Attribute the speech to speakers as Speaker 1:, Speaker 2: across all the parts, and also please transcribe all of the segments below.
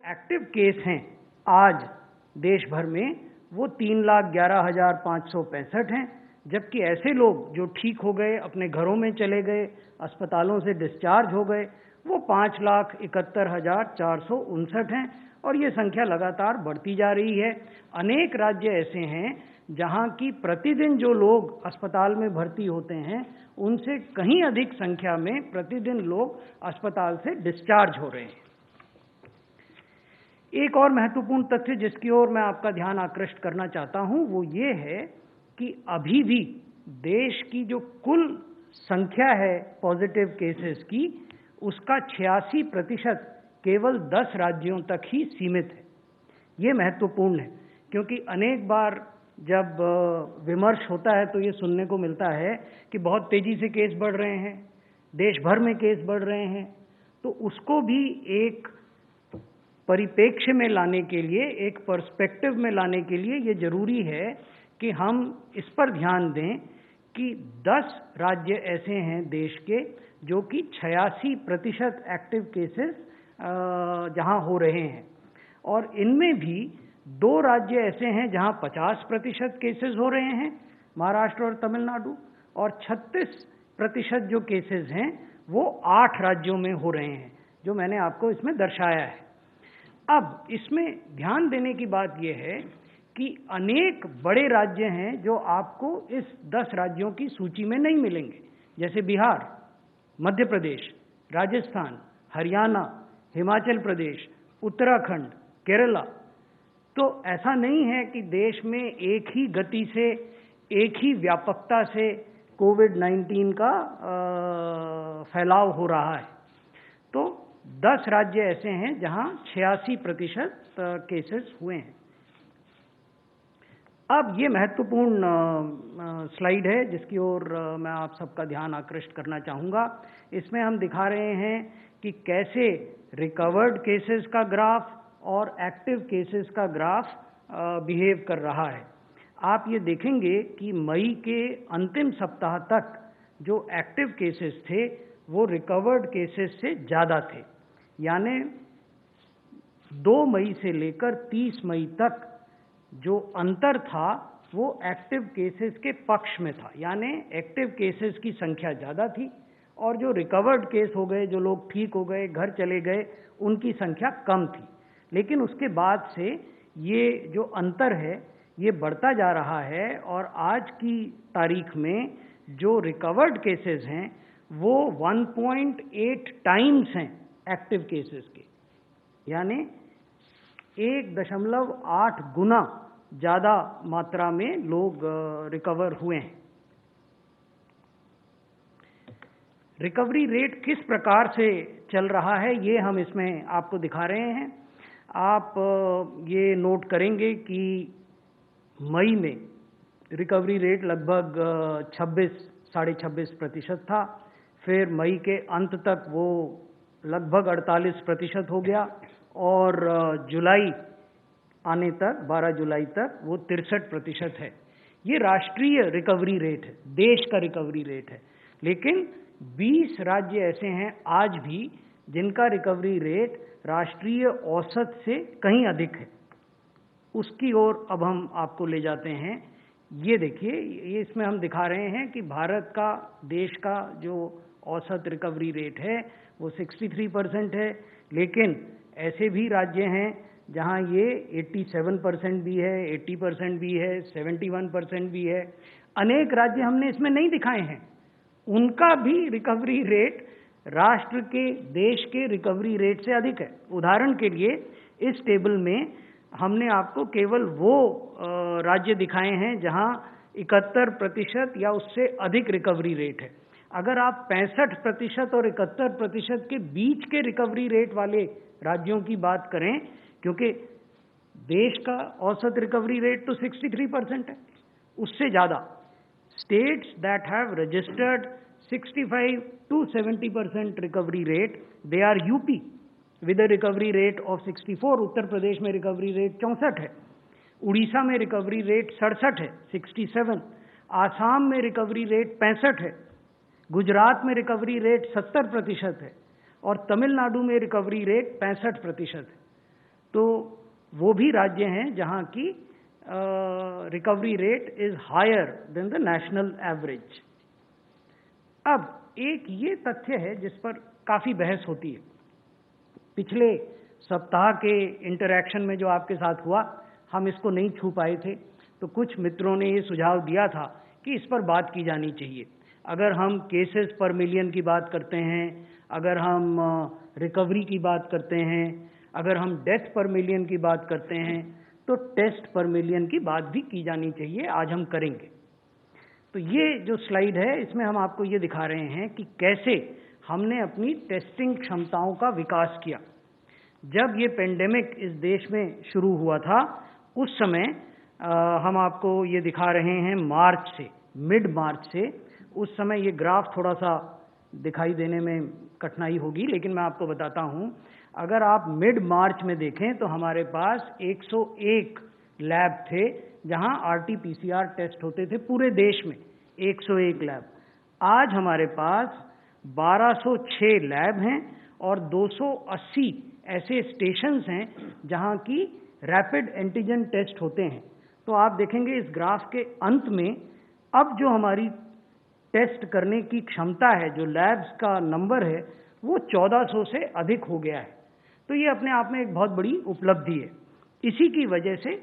Speaker 1: Active case हैं आज देश भर में वो 3,11,565 हैं, जबकि ऐसे लोग जो ठीक हो गए, अपने घरों में चले गए, अस्पतालों से डिस्चार्ज हो गए, वो 5,71,459 हैं और ये संख्या लगातार बढ़ती जा रही है। अनेक राज्य ऐसे हैं जहां की प्रतिदिन जो लोग अस्पताल में भर्ती होते हैं उनसे कहीं अधिक संख्या में प्रतिदिन लोग अस्पताल से डिस्चार्ज हो रहे हैं। एक और महत्वपूर्ण तथ्य जिसकी ओर मैं आपका ध्यान आकृष्ट करना चाहता हूं वो ये है कि अभी भी देश की जो कुल संख्या है पॉजिटिव केसेस की, उसका 86% केवल 10 राज्यों तक ही सीमित है। ये महत्वपूर्ण है क्योंकि अनेक बार जब विमर्श होता है तो ये सुनने को मिलता है कि बहुत तेजी से केस बढ़ रहे हैं, देश भर में केस बढ़ रहे हैं। तो उसको भी एक परिप्रेक्ष्य में लाने के लिए, एक पर्सपेक्टिव में लाने के लिए ये जरूरी है कि हम इस पर ध्यान दें कि 10 राज्य ऐसे हैं देश के जो कि 86% एक्टिव केसेस जहां हो रहे हैं, और इनमें भी 2 राज्य ऐसे हैं जहां 50% केसेस हो रहे हैं, महाराष्ट्र और तमिलनाडु, और 36% जो केसेस हैं वो 8 राज्यों में हो रहे हैं, जो मैंने आपको इसमें दर्शाया है। अब इसमें ध्यान देने की बात यह है कि अनेक बड़े राज्य हैं जो आपको इस 10 राज्यों की सूची में नहीं मिलेंगे, जैसे बिहार, मध्य प्रदेश, राजस्थान, हरियाणा, हिमाचल प्रदेश, उत्तराखंड, केरला। तो ऐसा नहीं है कि देश में एक ही गति से, एक ही व्यापकता से कोविड-19 का फैलाव हो रहा है। तो 10 राज्य ऐसे हैं जहां 86% केसेस हुए हैं। अब ये महत्वपूर्ण स्लाइड है जिसकी ओर मैं आप सबका ध्यान आकृष्ट करना चाहूँगा। इसमें हम दिखा रहे हैं कि कैसे रिकवर्ड केसेस का ग्राफ और एक्टिव केसेस का ग्राफ बिहेव कर रहा है। आप ये देखेंगे कि मई के अंतिम सप्ताह तक जो एक्टिव केसेस थे वो रिकवर्ड केसेस से ज़्यादा थे, यानी 2 मई से लेकर 30 मई तक जो अंतर था वो एक्टिव केसेस के पक्ष में था, यानी एक्टिव केसेस की संख्या ज़्यादा थी और जो रिकवर्ड केस हो गए, जो लोग ठीक हो गए, घर चले गए, उनकी संख्या कम थी। लेकिन उसके बाद से ये जो अंतर है ये बढ़ता जा रहा है और आज की तारीख में जो रिकवर्ड केसेस हैं वो 1.8 टाइम्स हैं एक्टिव केसेस के, यानी 1.8 गुना ज़्यादा मात्रा में लोग रिकवर हुए हैं। रिकवरी रेट किस प्रकार से चल रहा है ये हम इसमें आपको दिखा रहे हैं। आप ये नोट करेंगे कि मई में रिकवरी रेट लगभग 26-26.5% था, फिर मई के अंत तक वो लगभग 48% हो गया और जुलाई आने तक, 12 जुलाई तक वो 63% है। ये राष्ट्रीय रिकवरी रेट है, देश का रिकवरी रेट है। लेकिन 20 राज्य ऐसे हैं आज भी जिनका रिकवरी रेट राष्ट्रीय औसत से कहीं अधिक है। उसकी ओर अब हम आपको ले जाते हैं। ये देखिए, ये इसमें हम दिखा रहे हैं कि भारत का, देश का जो औसत रिकवरी रेट है वो 63% है, लेकिन ऐसे भी राज्य हैं जहां ये 87% भी है, 80% भी है, 71% भी है। अनेक राज्य हमने इसमें नहीं दिखाए हैं, उनका भी रिकवरी रेट राष्ट्र के, देश के रिकवरी रेट से अधिक है। उदाहरण के लिए इस टेबल में हमने आपको केवल वो राज्य दिखाए हैं जहां 71% या उससे अधिक रिकवरी रेट है। अगर आप 65% और 71% के बीच के रिकवरी रेट वाले राज्यों की बात करें, क्योंकि देश का औसत रिकवरी रेट तो 63% है, उससे ज़्यादा states that have registered 65 to 70% recovery rate, they are UP with a recovery rate of 64, Uttar Pradesh में रिकवरी रेट 64 है, उड़ीसा में रिकवरी रेट 67 है 67, आसाम में रिकवरी रेट 65 है, गुजरात में रिकवरी रेट 70% है और तमिलनाडु में रिकवरी रेट 65% है। तो वो भी राज्य हैं जहां की recovery rate is higher than the national average. अब एक ये तथ्य है जिस पर काफी बहस होती है। पिछले सप्ताह के इंटरैक्शन में जो आपके साथ हुआ, हम इसको नहीं छू पाए थे, तो कुछ मित्रों ने ये सुझाव दिया था कि इस पर बात की जानी चाहिए। अगर हम केसेस पर मिलियन की बात करते हैं, अगर हम रिकवरी की बात करते हैं, अगर हम डेथ पर मिलियन की बात करते हैं, तो टेस्ट पर मिलियन की बात भी की जानी चाहिए। आज हम करेंगे। तो ये जो स्लाइड है, इसमें हम आपको ये दिखा रहे हैं कि कैसे हमने अपनी टेस्टिंग क्षमताओं का विकास किया। जब ये पेंडेमिक इस देश में शुरू हुआ था, उस समय हम आपको ये दिखा रहे हैं मार्च से, मिड मार्च से। उस समय ये ग्राफ थोड़ा सा दिखाई देने में कठिनाई होगी, लेकिन मैं आपको बताता हूँ। अगर आप मिड मार्च में देखें तो हमारे पास 101 लैब थे जहां RT-PCR टेस्ट होते थे पूरे देश में, 101 लैब। आज हमारे पास 1206 लैब हैं और 280 ऐसे स्टेशंस हैं जहां की रैपिड एंटीजन टेस्ट होते हैं। तो आप देखेंगे इस ग्राफ के अंत में अब जो हमारी टेस्ट करने की क्षमता है, जो लैब्स का नंबर है, वो 1400 से अधिक हो गया है। तो ये अपने आप में एक बहुत बड़ी उपलब्धि है। इसी की वजह से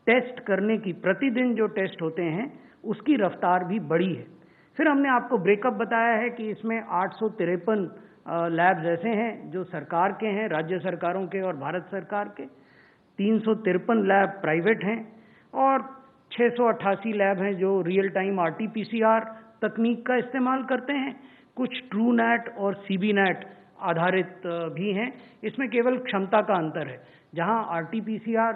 Speaker 1: टेस्ट करने की, प्रतिदिन जो टेस्ट होते हैं उसकी रफ्तार भी बढ़ी है। फिर हमने आपको ब्रेकअप बताया है कि इसमें 853 लैब्स ऐसे हैं जो सरकार के हैं, राज्य सरकारों के और भारत सरकार के, 353 लैब प्राइवेट हैं और 688 लैब हैं जो रियल टाइम RT-PCR तकनीक का इस्तेमाल करते हैं। कुछ TrueNat और CBNat आधारित भी हैं। इसमें केवल क्षमता का अंतर है। जहां RT-PCR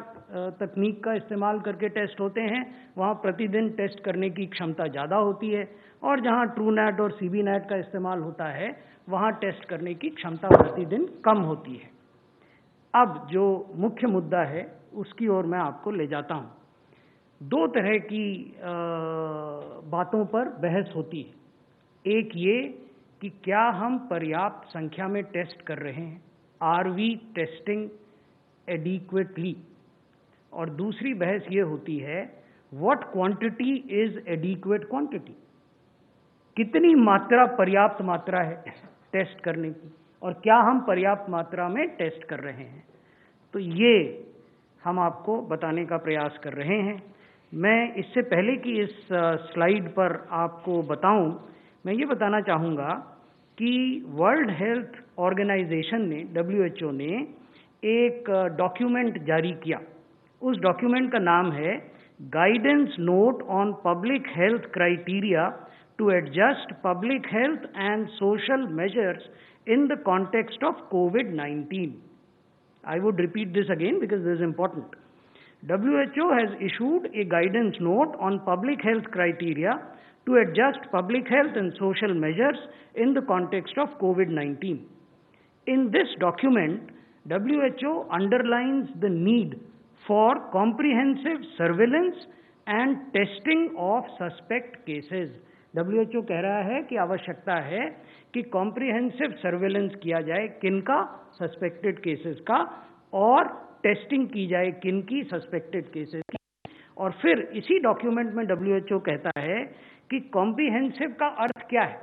Speaker 1: तकनीक का इस्तेमाल करके टेस्ट होते हैं, वहां प्रतिदिन टेस्ट करने की क्षमता ज़्यादा होती है, और जहां TrueNat और CBNat का इस्तेमाल होता है, वहां टेस्ट करने की क्षमता प्रतिदिन कम होती है। अब जो मुख्य मुद्दा है उसकी ओर मैं आपको ले जाता हूं। दो तरह की बातों पर बहस होती है। एक ये कि क्या हम पर्याप्त संख्या में टेस्ट कर रहे हैं, आर वी टेस्टिंग एडिक्वेटली, और दूसरी बहस ये होती है what quantity is adequate quantity, कितनी मात्रा पर्याप्त मात्रा है टेस्ट करने की, और क्या हम पर्याप्त मात्रा में टेस्ट कर रहे हैं। तो ये हम आपको बताने का प्रयास कर रहे हैं। मैं इससे पहले कि इस स्लाइड पर आपको बताऊं, मैं ये बताना चाहूँगा कि वर्ल्ड हेल्थ ऑर्गेनाइजेशन ने, WHO ने एक डॉक्यूमेंट जारी किया। उस डॉक्यूमेंट का नाम है guidance note on public health criteria to adjust public health and social measures in the context of COVID-19. I would repeat this again because this is important. WHO has issued a guidance note on public health criteria to adjust public health and social measures in the context of COVID-19. In this document, WHO underlines the need for comprehensive surveillance and testing of suspect cases. WHO कह रहा है कि आवश्यकता है कि comprehensive surveillance किया जाए, किनका, सस्पेक्टेड केसेस का, और टेस्टिंग की जाए किनकी, सस्पेक्टेड केसेस की। और फिर इसी डॉक्यूमेंट में WHO कहता है कि कॉम्प्रिहेंसिव का अर्थ क्या है।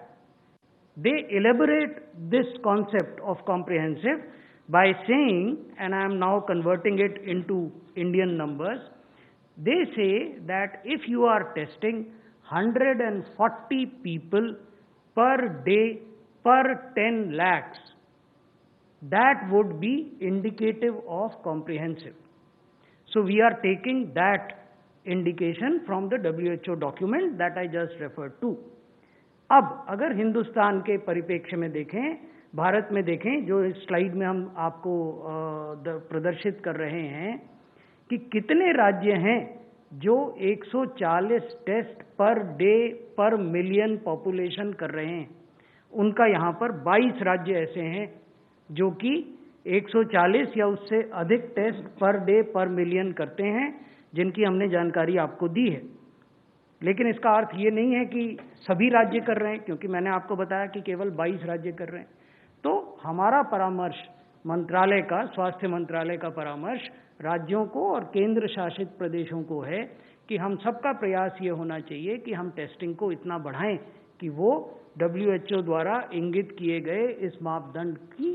Speaker 1: They elaborate this concept of comprehensive by saying, and I am now converting it into Indian numbers, they say that if you are testing 140 people per day per 10 lakhs, that would be indicative of comprehensive. So we are taking that indication from the WHO document that I just referred to. अब अगर हिंदुस्तान के परिप्रेक्ष्य में देखें, भारत में देखें, जो इस स्लाइड में हम आपको प्रदर्शित कर रहे हैं कि कितने राज्य हैं जो 140 टेस्ट पर डे पर मिलियन पॉपुलेशन कर रहे हैं। उनका यहाँ पर 22 राज्य ऐसे हैं जो कि 140 या उससे अधिक टेस्ट पर डे पर मिलियन करते हैं, जिनकी हमने जानकारी आपको दी है। लेकिन इसका अर्थ ये नहीं है कि सभी राज्य कर रहे हैं, क्योंकि मैंने आपको बताया कि केवल 22 राज्य कर रहे हैं। तो हमारा परामर्श मंत्रालय का, स्वास्थ्य मंत्रालय का परामर्श राज्यों को और केंद्र शासित प्रदेशों को है कि हम सबका प्रयास ये होना चाहिए कि हम टेस्टिंग को इतना बढ़ाएं कि वो WHO द्वारा इंगित किए गए इस मापदंड की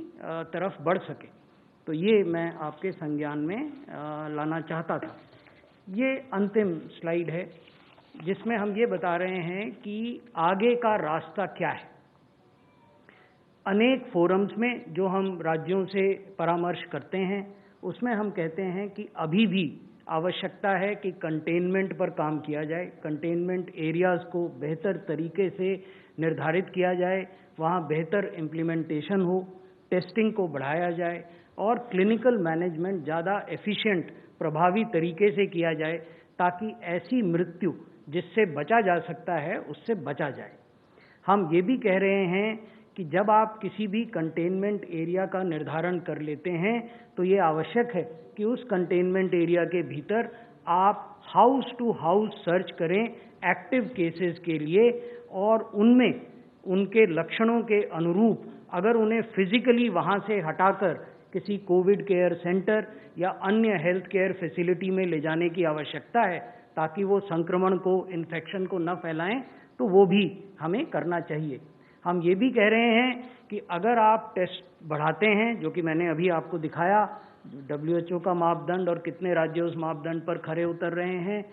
Speaker 1: तरफ बढ़ सके। तो ये मैं आपके संज्ञान में लाना चाहता था। ये अंतिम स्लाइड है जिसमें हम ये बता रहे हैं कि आगे का रास्ता क्या है। अनेक फोरम्स में जो हम राज्यों से परामर्श करते हैं उसमें हम कहते हैं कि अभी भी आवश्यकता है कि कंटेनमेंट पर काम किया जाए, कंटेनमेंट एरियाज़ को बेहतर तरीके से निर्धारित किया जाए, वहाँ बेहतर इम्प्लीमेंटेशन हो, टेस्टिंग को बढ़ाया जाए और क्लिनिकल मैनेजमेंट ज़्यादा एफिशिएंट, प्रभावी तरीके से किया जाए ताकि ऐसी मृत्यु जिससे बचा जा सकता है उससे बचा जाए। हम ये भी कह रहे हैं कि जब आप किसी भी कंटेनमेंट एरिया का निर्धारण कर लेते हैं तो ये आवश्यक है कि उस कंटेनमेंट एरिया के भीतर आप हाउस टू हाउस सर्च करें एक्टिव केसेस के लिए और उनमें उनके लक्षणों के अनुरूप अगर उन्हें फिजिकली वहाँ से हटाकर किसी कोविड केयर सेंटर या अन्य हेल्थ केयर फैसिलिटी में ले जाने की आवश्यकता है ताकि वो संक्रमण को, इन्फेक्शन को न फैलाएं, तो वो भी हमें करना चाहिए। हम ये भी कह रहे हैं कि अगर आप टेस्ट बढ़ाते हैं, जो कि मैंने अभी आपको दिखाया WHO का मापदंड और कितने राज्य उस मापदंड पर खरे उतर रहे हैं,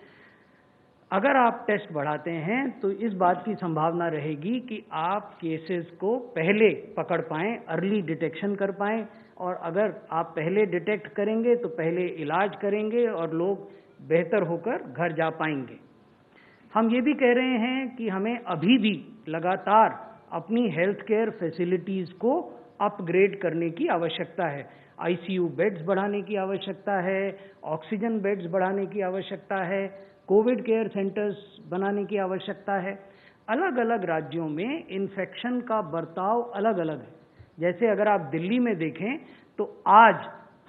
Speaker 1: अगर आप टेस्ट बढ़ाते हैं तो इस बात की संभावना रहेगी कि आप केसेस को पहले पकड़ पाएं, अर्ली डिटेक्शन कर पाएं, और अगर आप पहले डिटेक्ट करेंगे तो पहले इलाज करेंगे और लोग बेहतर होकर घर जा पाएंगे। हम ये भी कह रहे हैं कि हमें अभी भी लगातार अपनी हेल्थ केयर फैसिलिटीज़ को अपग्रेड करने की आवश्यकता है। ICU बेड्स बढ़ाने की आवश्यकता है, ऑक्सीजन बेड्स बढ़ाने की आवश्यकता है, कोविड केयर सेंटर्स बनाने की आवश्यकता है। अलग अलग राज्यों में इन्फेक्शन का बर्ताव अलग अलग है। जैसे अगर आप दिल्ली में देखें तो आज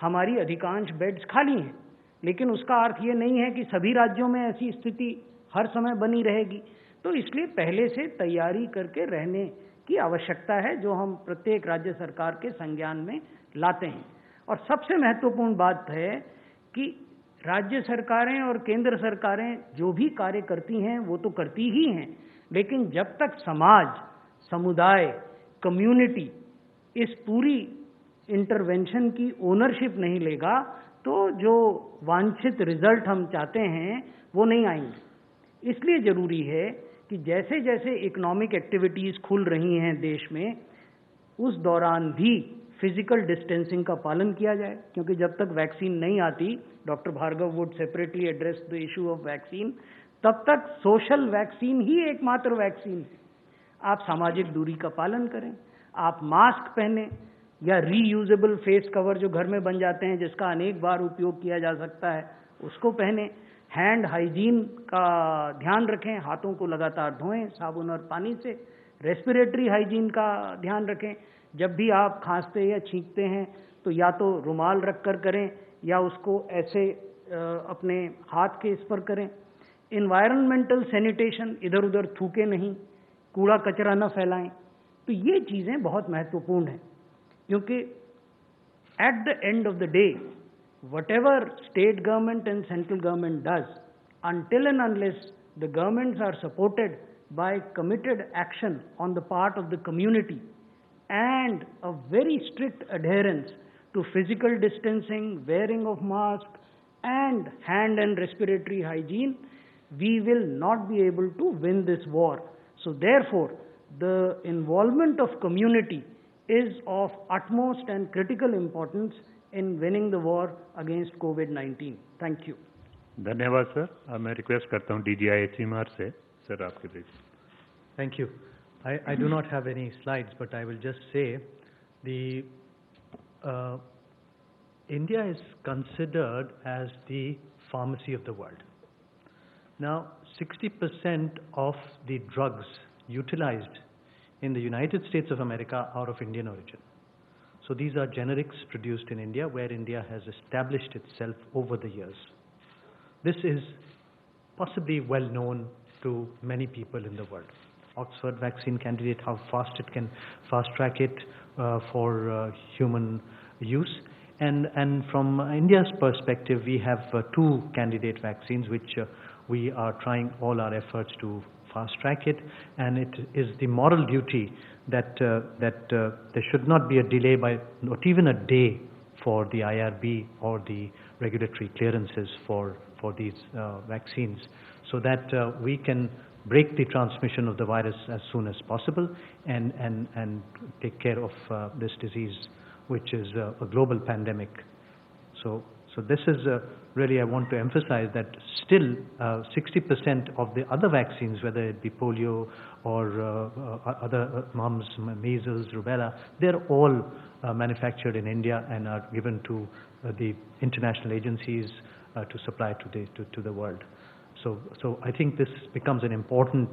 Speaker 1: हमारी अधिकांश बेड्स खाली हैं, लेकिन उसका अर्थ ये नहीं है कि सभी राज्यों में ऐसी स्थिति हर समय बनी रहेगी। तो इसलिए पहले से तैयारी करके रहने की आवश्यकता है, जो हम प्रत्येक राज्य सरकार के संज्ञान में लाते हैं। और सबसे महत्वपूर्ण बात है कि राज्य सरकारें और केंद्र सरकारें जो भी कार्य करती हैं वो तो करती ही हैं, लेकिन जब तक समाज, समुदाय, कम्युनिटी इस पूरी इंटरवेंशन की ओनरशिप नहीं लेगा तो जो वांछित रिजल्ट हम चाहते हैं वो नहीं आएंगे। इसलिए ज़रूरी है कि जैसे जैसे इकोनॉमिक एक्टिविटीज़ खुल रही हैं देश में, उस दौरान भी फिजिकल डिस्टेंसिंग का पालन किया जाए, क्योंकि जब तक वैक्सीन नहीं आती, doctor Bhargava would separately address the issue of vaccine, तब तक सोशल वैक्सीन ही एकमात्र वैक्सीन है। आप सामाजिक दूरी का पालन करें, आप मास्क पहने या रीयूजेबल फेस कवर जो घर में बन जाते हैं जिसका अनेक बार उपयोग किया जा सकता है उसको पहने, हैंड हाइजीन का ध्यान रखें, हाथों को लगातार धोएं साबुन और पानी से, रेस्पिरेटरी हाइजीन का ध्यान रखें, जब भी आप खांसते या छींकते हैं तो या तो रुमाल रख कर करें या उसको ऐसे अपने हाथ के इस पर करें। इन्वायरमेंटल सैनिटेशन, इधर उधर थूके नहीं, कूड़ा कचरा न फैलाएं। तो ये चीज़ें बहुत महत्वपूर्ण हैं, क्योंकि at the end of the day whatever state government and central government does, until and unless the governments are supported by committed action on the part of the community and a very strict adherence to physical distancing, wearing of mask and hand and respiratory hygiene, we will not be able to win this war. So therefore, the involvement of community is of utmost and critical importance in winning the war against COVID-19. Thank you.
Speaker 2: धन्यवाद sir. मैं request करता हूँ DGIHMR से sir आपके लिए।
Speaker 3: Thank you. I do not have any slides, but I will just say India is considered as the pharmacy of the world. Now, 60% of the drugs utilized in the United States of America are of Indian origin. So these are generics produced in India, where India has established itself over the years. This is possibly well known to many people in the world. Oxford vaccine candidate, how fast it can fast track it for human use. And from India's perspective, we have 2 candidate vaccines which we are trying all our efforts to fast track it, and it is the moral duty that there should not be a delay by not even a day for the IRB or the regulatory clearances for these vaccines, so that we can break the transmission of the virus as soon as possible and take care of this disease, which is a global pandemic. So this is really, I want to emphasize that still 60% of the other vaccines, whether it be polio or other mumps, measles, rubella, they're all manufactured in India and are given to the international agencies to supply to the world. So I think this becomes an important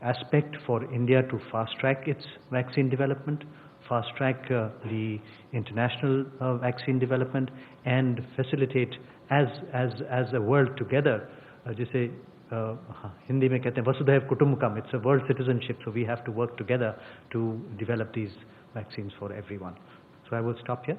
Speaker 3: aspect for India to fast track its vaccine development, fast track the international vaccine development, and facilitate as a world together. जैसे हिंदी में कहते हैं वसुधैव कुटुंबकम, it's a world citizenship, so we have to work together to develop these vaccines for everyone. So I will stop here.